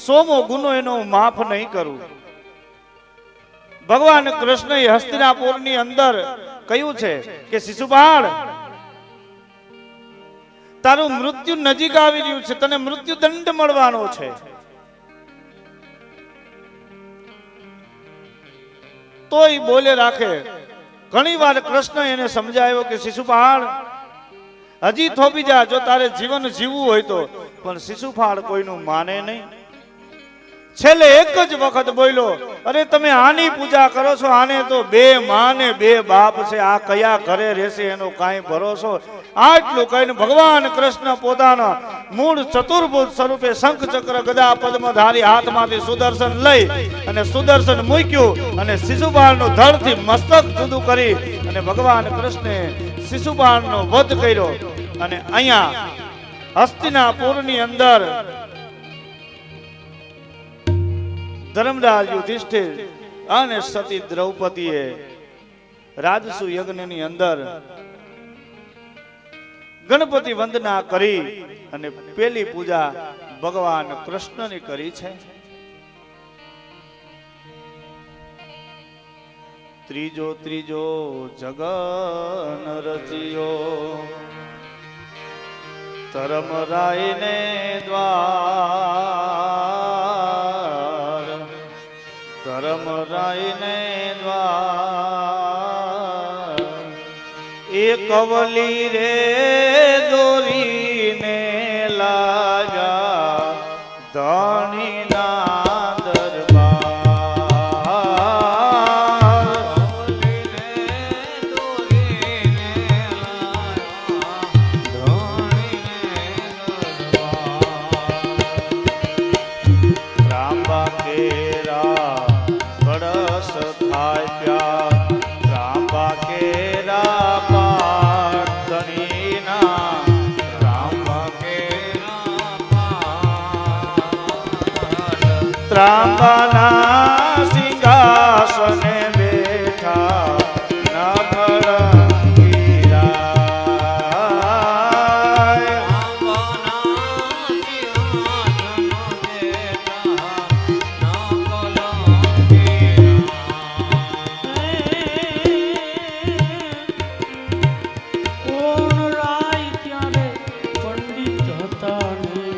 [SPEAKER 1] 100મો ગુનો એનો હું માફ નહીં કરું. ભગવાન કૃષ્ણએ હસ્તિનાપુરની અંદર કહ્યું છે કે શિશુપાળ, તારું મૃત્યુ નજીક આવી રહ્યું છે, તને મૃત્યુ દંડ મળવાનો છે. તોય બોલે રાખે. ઘણી વાર કૃષ્ણ એને સમજાવ્યો કે શિશુપાળ હજી થોભી જા, જો તારે જીવન જીવવું હોય તો. પણ શિશુપાળ કોઈનું માને નહીં. છેલ્લે એક જ વખત બોલ્યો, અરે તમે આની પૂજા કરો છો, આને તો 2 માં ને 2 બાપ છે, આ કયા ઘરે રહેશે એનો કાંઈ ભરોસો. આટલું કહીને ભગવાન કૃષ્ણ પોતાના મૂળ ચતુર્ભુજ સ્વરૂપે શંખ ચક્ર ગદા પદ્મધારી હાથમાંથી સુદર્શન લઈ અને સુદર્શન મૂક્યું અને શિશુપાળનું ધડથી મસ્તક જુદું કરી અને ભગવાન કૃષ્ણે શિશુપાળનો વધ કર્યો. અને અહીંયા હસ્તિનાપુરની અંદર ધર્મરાજ યુધિષ્ઠિર અને સતી દ્રૌપદીએ રાજસુ યજ્ઞની અંદર ગણપતિ વંદના કરી અને પેલી પૂજા ભગવાન કૃષ્ણની કરી છે. ત્રીજો જગન રચ્યો, ધર્મરાયને દ્વાર, ધર્મરાયને દ્વાર. એ કવલી રે દોરીને લાગ્યા ધણીના દરબાર. રાંબા કેરા કળશ થાપ્યા, રાંબા કેરા પાટણીના, રાંબા કેરા પાટ. ત્રાંબાના સિંહાસને બેઠા
[SPEAKER 3] કોણ રાય ત્યારે પંડિત હતા ને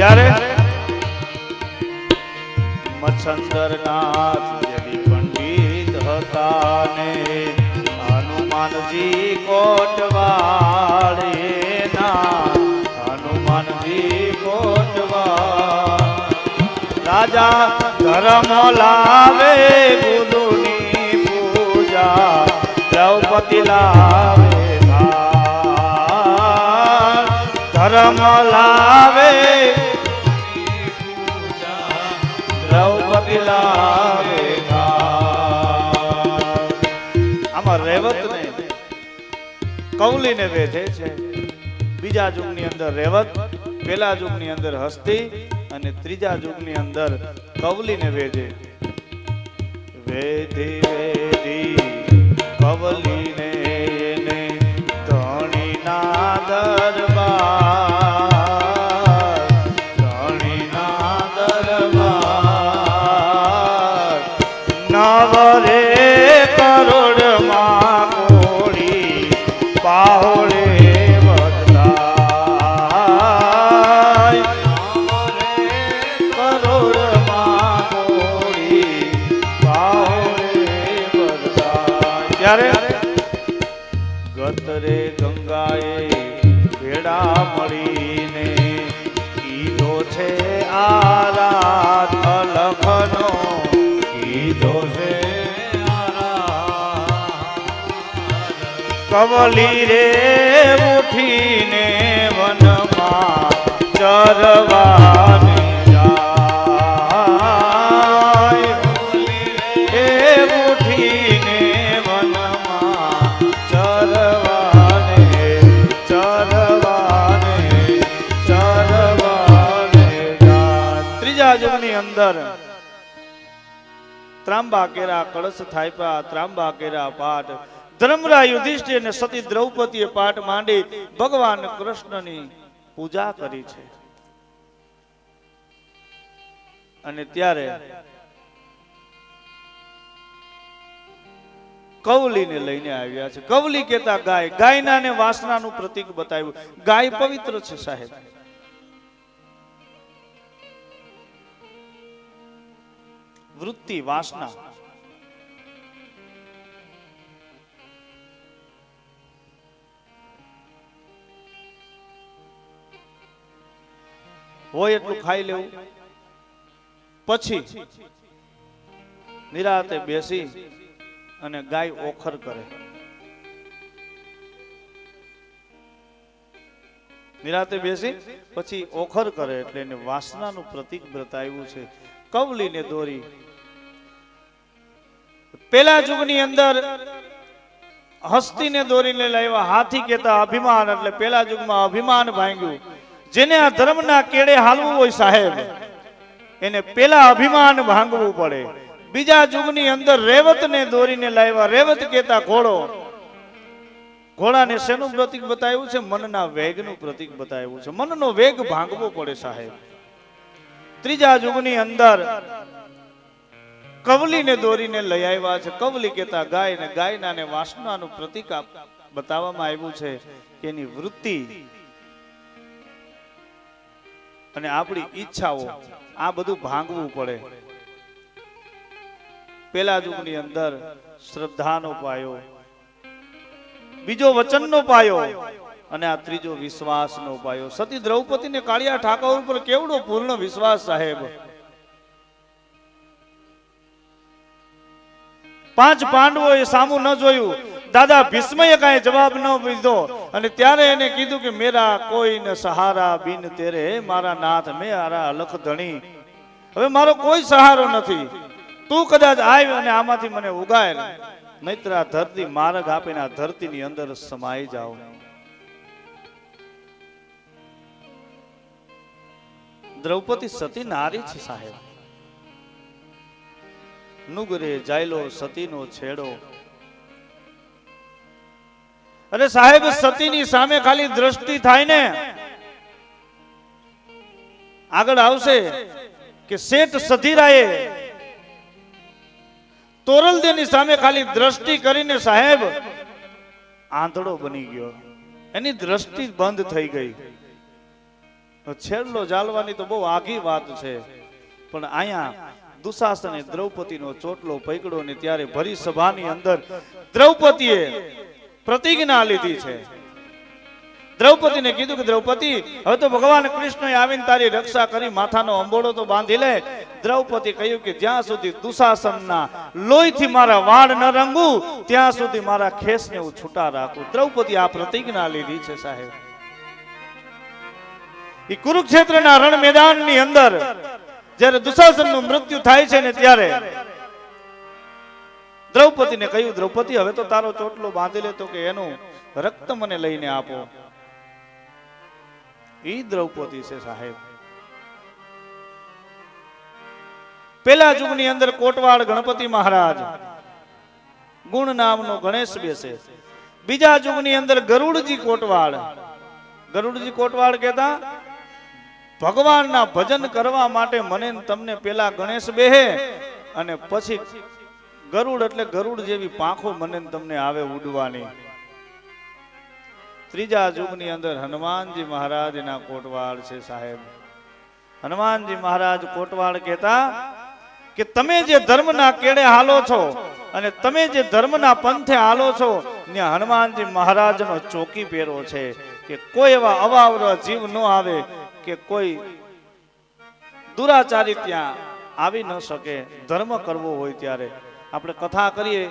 [SPEAKER 1] ત્યારે મચ્છંદરનાથ જેવી પંડિત હતા ને હનુમાનજી કોટવાળીના હનુમાનજી કોટવાળ રાજા ધર્મ લાવે ગુરુની પૂજા દ્રૌપદી લાવે ઘાટ. ધર્મ લાવે દ્રૌપદી લાવે ઘાટ. આમાં રેવત ને કૌલીને વેધે છે. બીજા યુગની અંદર રેવત, પેલા યુગની અંદર હસ્તી અને ત્રીજા યુગની અંદર કવલીને વેધે. વેધી વેધી કવલીને એને ધણીના દરબાર, ધણીના દરબાર. નવરે કરોડમાં કોળી પાહોળે ગતરે ગંગાએ ભેડા મળીને કીધો છે આરાધ અલખનો, કીધો છે કવલી રે ઉઠીને વનમાં ચરવાને જાય. એ ઉઠીને વનમાં ચરવાને ચરવાને ચરવાને જાય. ત્રીજા યુગની અંદર ત્રાંબા કેરા કળશ થાપ્યા, ત્રાંબા કેરા પાઠ. ધર્મરા યુધિષ્ઠિર અને સતી દ્રૌપદીએ પાઠ માંડી ભગવાન કૃષ્ણની પૂજા કરી છે. અને ત્યારે કવલીને લઈને આવ્યા છે. કવલી કહેતા ગાય, ગાયના ને વાસનાનું પ્રતીક બતાવ્યું. ગાય પવિત્ર છે સાહેબ. વૃત્તિ, વાસના હોય એટલું ખાઈ લેવું, પછી નિરાતે બેસી અને ગાય ઓખર કરે. નિરાતે બેસી પછી ઓખર કરે એટલે એને વાસનાનું પ્રતીક બતાવ્યું છે. કવલીને દોરી પેલા યુગની અંદર હસ્તીને દોરીને લાવ્યા. હાથી કહેતા અભિમાન, એટલે પેલા યુગમાં અભિમાન ભાંગ્યું. જેને આ ધર્મના કેડે હાલવું હોય સાહેબ, એને પેલા અભિમાન ભાંગવું પડે. બીજા યુગની અંદર રેવતને દોરીને લાવ્યા. રેવત કહેતા ઘોડો. ઘોડાને શેનું પ્રતીક બતાવ્યું છે? મનના વેગનું પ્રતીક બતાવ્યું છે. મનનો વેગ ભાંગવો પડે સાહેબ. ત્રીજા યુગની અંદર કવલીને દોરીને લઈ આવ્યા છે. કવલી કહેતા ગાય, ને ગાયના ને વાસનાનું પ્રતીક બતાવવામાં આવ્યું છે કે એની વૃત્તિ અને આપણી ઈચ્છાઓ, આ બધું ભાંગવું પડે. પેલા યુગની અંદર શ્રદ્ધાનો પાયો, બીજો વચનનો પાયો અને આ ત્રીજો વિશ્વાસનો પાયો. સતી દ્રૌપદીને કાળિયા ઠાકોર ઉપર કેવડો પૂર્ણ વિશ્વાસ સાહેબ. 5 પાંડવોએ સામું ન જોયું. દાદા ભીષ્મએ કાંઈ જવાબ ન દીધો અને ત્યારે એને કીધું કે મેરા કોઈ ન સહારા બિન તેરે, મારા નાથ મેરા અલખ ધણી, હવે મારો કોઈ સહારો નથી. તું કદાચ આવ અને આમાંથી મને ઉગાય, નહીતર આ ધરતી માર્ગ આપીને આ ધરતીની અંદર સમાઈ જાઓ. દ્રૌપદી સતી નારી છે સાહેબ. નુગરે જાયલો સતીનો છેડો. અરે સાહેબ, સતીની સામે ખાલી દ્રષ્ટિ થાય ને, આગળ આવશે કે શેઠ સધીરાએ તોરલદેની સામે ખાલી દ્રષ્ટિ કરીને સાહેબ આંધળો બની ગયો. એની દ્રષ્ટિ બંધ થઈ ગઈ. છેલ્લો જાળવાની તો બહુ આઘી વાત છે, પણ અહીંયા દુશાસને દ્રૌપદીનો ચોટલો પકડ્યો ને ત્યારે ભરી સભાની અંદર દ્રૌપદીએ પ્રતિજ્ઞા લીધી છે. દ્રૌપદીને કીધું કે દ્રૌપદી, હવે તો ભગવાન કૃષ્ણએ આવીને તારી રક્ષા કરી માથાનો અંબોડો તો બાંધી લે. દ્રૌપદી કહ્યું કે જ્યાં સુધી દુશાસનના લોહીથી મારા વાળ ન રંગું ત્યાં સુધી મારા ખેસને હું છૂટા રાખું. દ્રૌપદી આ પ્રતિજ્ઞા લીધી છે સાહેબ. એ કુરુક્ષેત્રના રણ મેદાનની અંદર જ્યારે દુશાસનનું મૃત્યુ થાય છે ને ત્યારે દ્રૌપદીને કહ્યું, દ્રૌપદી હવે તો તારો ચોટલો બાંધી લે, તો કે એનું રક્ત મને લઈને આપો. ઈ દ્રૌપદી છે સાહેબ. પેલા યુગની અંદર કોટવાડ ગણપતિ મહારાજ ગુણ નામનો ગણેશ બેસે. બીજા યુગની અંદર ગરુડજી કોટવાડ. ગરુડજી કોટવાડ કહેતા ભગવાનના ભજન કરવા માટે મને તમને પેલા ગણેશ બેહે અને પછી ગરુડ એટલે ગરુડ જેવી પાંખો મને તમને આવે ઉડવાની. ત્રીજા યુગની અંદર હનુમાનજી મહારાજના કોટવાડ છે સાહેબ. હનુમાનજી મહારાજ કોટવાડ કહેતા કે તમે જે ધર્મના કેડે હાલો છો અને તમે જે ધર્મના પંથે હાલો છો ત્યાં હનુમાનજી મહારાજનો ચોકી પહેરો છે કે કોઈ એવા અવાવરા જીવ ન આવે કે કોઈ દુરાચારી ત્યાં આવી ન શકે. ધર્મ કરવો હોય ત્યારે આપણે કથા કરીએ,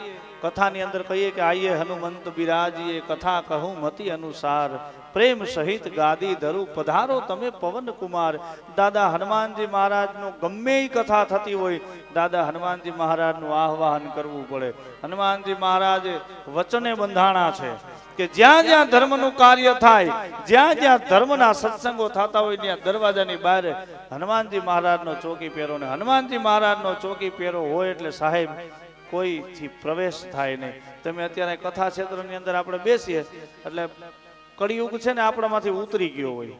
[SPEAKER 1] કથાની અંદર કહીએ કે આઈએ હનુમંત બિરાજીએ, કથા કહું મતિ અનુસાર, પ્રેમ સહિત ગાદી ધરું પધારો તમે પવન કુમાર. દાદા હનુમાનજી મહારાજનો ગમે એ કથા થતી હોય, દાદા હનુમાનજી મહારાજનું આહ્વાન કરવું પડે. હનુમાનજી મહારાજ વચને બંધાણા છે કે જ્યાં જ્યાં ધર્મનું કાર્ય થાય, જ્યાં જ્યાં ધર્મના સત્સંગો થતા હોય ત્યાં દરવાજાની બહાર હનુમાનજી મહારાજનો ચોકી પહેરો. ને હનુમાનજી મહારાજનો ચોકી પહેરો હોય એટલે સાહેબ કોઈથી પ્રવેશ થાય નહીં. તમે અત્યારે કથા ક્ષેત્રની અંદર આપણે બેસીએ એટલે કળિયુગ છે ને આપણામાંથી ઉતરી ગયો હોય.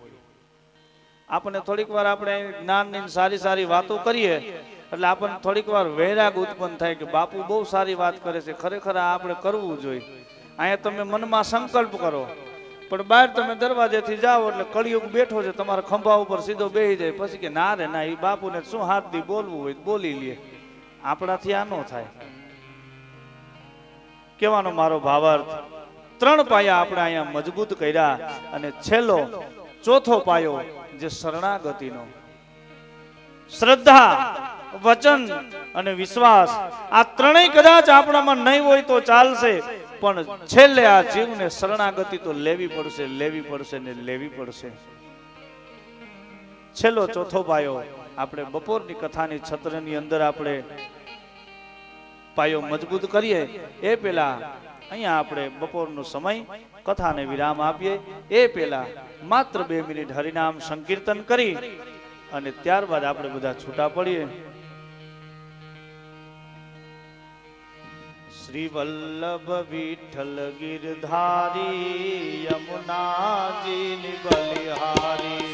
[SPEAKER 1] આપણને થોડીક વાર આપણે જ્ઞાનની સારી સારી વાતો કરીએ એટલે આપણને થોડીક વાર વૈરાગ ઉત્પન્ન થાય કે બાપુ બહુ સારી વાત કરે છે, ખરેખર આ આપણે કરવું જોઈએ. અહીંયા તમે મનમાં સંકલ્પ કરો, પણ બહાર તમે દરવાજેથી જાઓ એટલે કળિયુગ બેઠો છે તમારા ખંભા ઉપર સીધો બેસી જાય. પછી કે ના રે ના, એ બાપુને શું હાથ દી બોલવું હોય બોલી લે. આપણાથી આ ન થાય. કહેવાનો મારો ભાવાર્થ, ત્રણ પાયા આપણે અહીંયા મજબૂત કર્યા અને છેલ્લો ચોથો પાયો જે શરણાગતિનો, શ્રદ્ધા, વચન અને વિશ્વાસ. આ ત્રણેય કદાચ આપણામાં નહીં હોય તો ચાલશે, પણ છેલ્લે આ જીવને શરણાગતિ તો લેવી પડશે, લેવી પડશે ને લેવી પડશે. છેલ્લો ચોથો પાયો આપણે બપોરની કથાની છત્રની અંદર આપણે પાયો મજબૂત કરીએ એ પેલા અહીંયા આપણે બપોરનો સમય કથાને વિરામ આપીએ. એ પેલા માત્ર 2 મિનિટ હરિનામ સંકીર્તન કરી અને ત્યારબાદ આપણે બધા છૂટા પડીએ. શ્રી વલ્લભ વિઠ્ઠલ ગિરધારી યમુનાજી બલિહારી.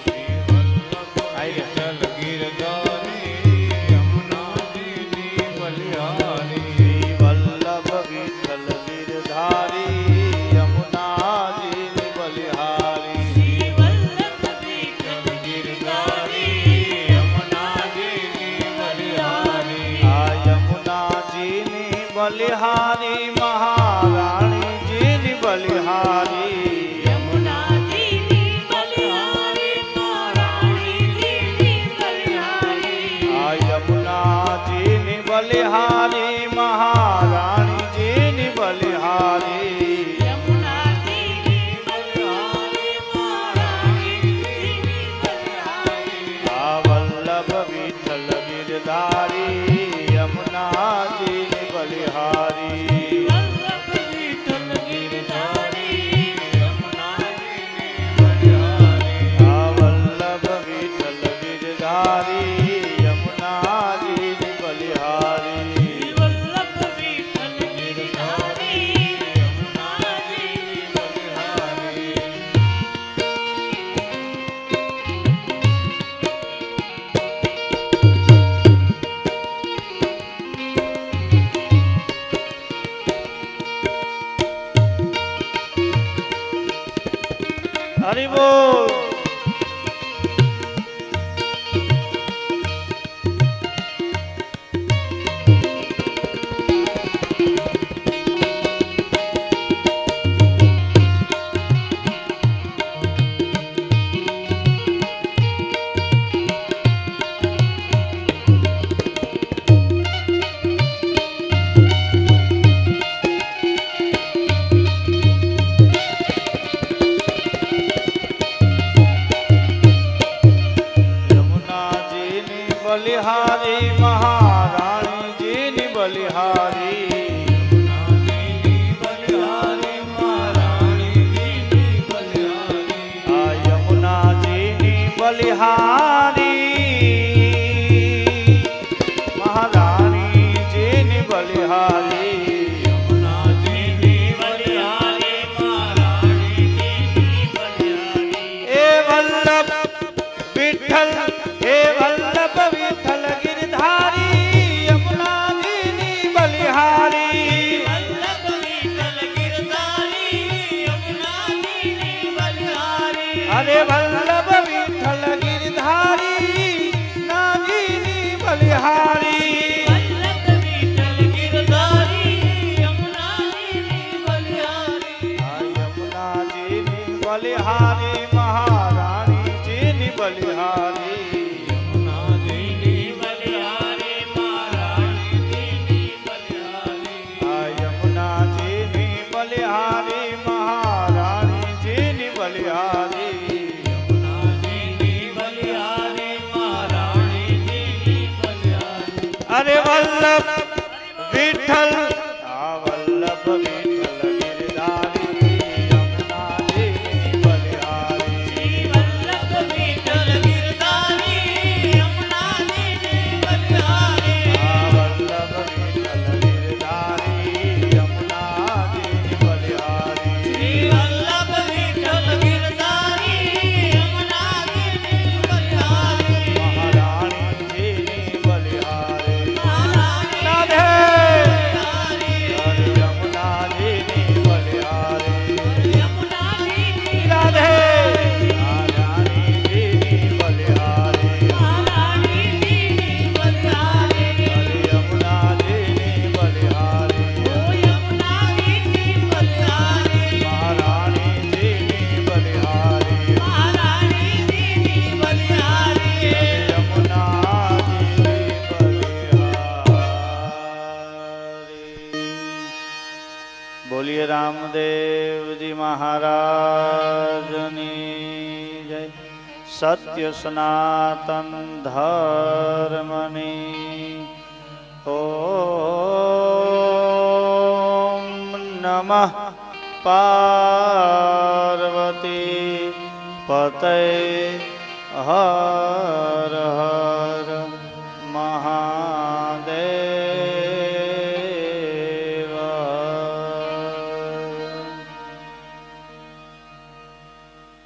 [SPEAKER 2] વિઠ્ઠલ ગિરધારી યમુનાજીની બલિહારી.
[SPEAKER 1] શ્રી વલ્લભ વિઠ્ઠલ ગિરધારી યમુનાજી બલિહારી.
[SPEAKER 2] શ્રી વલ્લભ વિઠ્ઠલ ગિરધારી યમુનાજીની બલિહારી.
[SPEAKER 1] આ યમુનાજીની બલિહારી મહારાણીજીની બલિહારી.
[SPEAKER 3] યમુનાજીની બલિહારી મહારાણીજીની બલિહારી.
[SPEAKER 1] આ યમુનાજીની બલિહારી મહારાણીજીની બલિહારી.
[SPEAKER 3] યમુનાજીની બલિહારી મહારાણીજીની બલિહારી.
[SPEAKER 1] આ વલ્લભ વિઠ્ઠલ ગિરધારી યમુનાજીની બલિહારી.
[SPEAKER 3] વલ્લભ વિઠ્ઠલ ગિરધારી
[SPEAKER 2] યમુનાજીની બલિહારી.
[SPEAKER 1] આ વલ્લભ વિઠ્ઠલ ગિરધારી યમુનાજીની બલિહારી.
[SPEAKER 3] વલ્લભ વિઠ્ઠલ ગિરધારી
[SPEAKER 2] યમુનાજીની બલિહારી.
[SPEAKER 1] હરિ બોલ. બલિહારી મહારાણીજીની બલિહારી આ યમુનાજીની બલિહારી મહારાણીજીની બલિહારી એ વલ્લભ વિઠ્ઠલ હે વલ્લભ વિઠ્ઠલ ગિરધારી યમુનાજીની બલિહારી અરે વલ્લભ વિઠ્ઠલ ગિરધારી નાજીની બલિહારી આ યમુનાજીની બલિહારી મહારાણીજીની બલિહારી આ યમુનાજીની બલિહારી મહારાણીજીની બલિહારી અરે વલ્લભ વિઠ્ઠલ આ વલ્લભ વિઠ્ઠલ ગિરધારી યમુનાજીની બલિહારી આ વલ્લભ વિઠ્ઠલ ગિરધારી યમુનાજીની બલિહારી મહારાણીજીની બલિહારી રાધે હરે યમુનાજીની બલિહારી રાધે રાણીજીની બલિહારી હરે યમુનાજીની બલિહારી મહારાણીજીની બલિહારી બોલીએ રામદેવજી મહારાજની જય સત્ય સનાતન ધર્મની ઓમ નમઃ પાર્વતી પતય હર